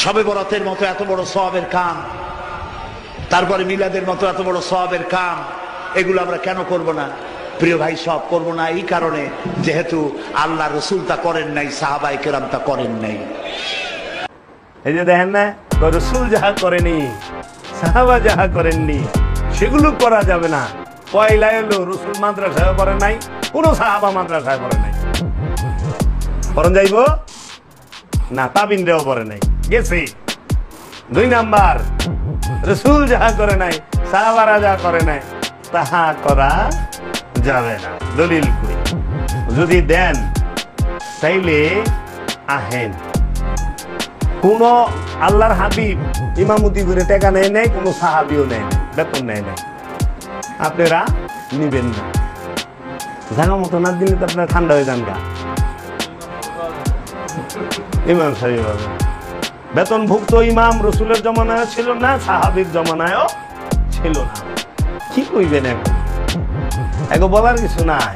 শবে বরাতের মতো এত বড় সওয়াবের কাম, তারপরে মিলাদের মতো এত বড় সওয়াবের কাম, এগুলো আমরা কেন করব না? প্রিয় ভাই, সব করব না এই কারণে, যেহেতু আল্লাহ রসুল তা করেন নাই, সাহাবায়ে কেরাম তা করেন নাই। এই যে দেখেন না, রসুল যাহা করেনি, সাহাবা যাহা করেননি, সেগুলো করা যাবে না। পয়লা এলো রসুল মাদ্রাসায় পড়ে নাই, কোন সাহাবা মাদ্রাসায় পড়ে নাই, পড়ন যাইব না, তাবিনরাও পড়ে নাই, গেছে। 2 নাম্বার, রসুল যাহা করে নাই, সাহাবারা যাহা করে নাই, তাহা করা যাবে না। দলিল কই? যদি দেন তাইলে আহেন। কোন আল্লাহর হাবিব ইমামতি করে টাকা নেয় নাই, কোন সাহাবিও নেয় নাই, বেতন নেয় নাই, আপনারা নিবেন না। জায়গা মতো না দিলে তো আপনার ঠান্ডা হয়ে যান গা। ইমাম সাহেব বেতনভুক্ত ইমাম রসুলের জমানায় ছিল না, সাহাবীর জমানায়ও ছিল না। কি কইবেন এখন? এগো বলার কিছু নাই।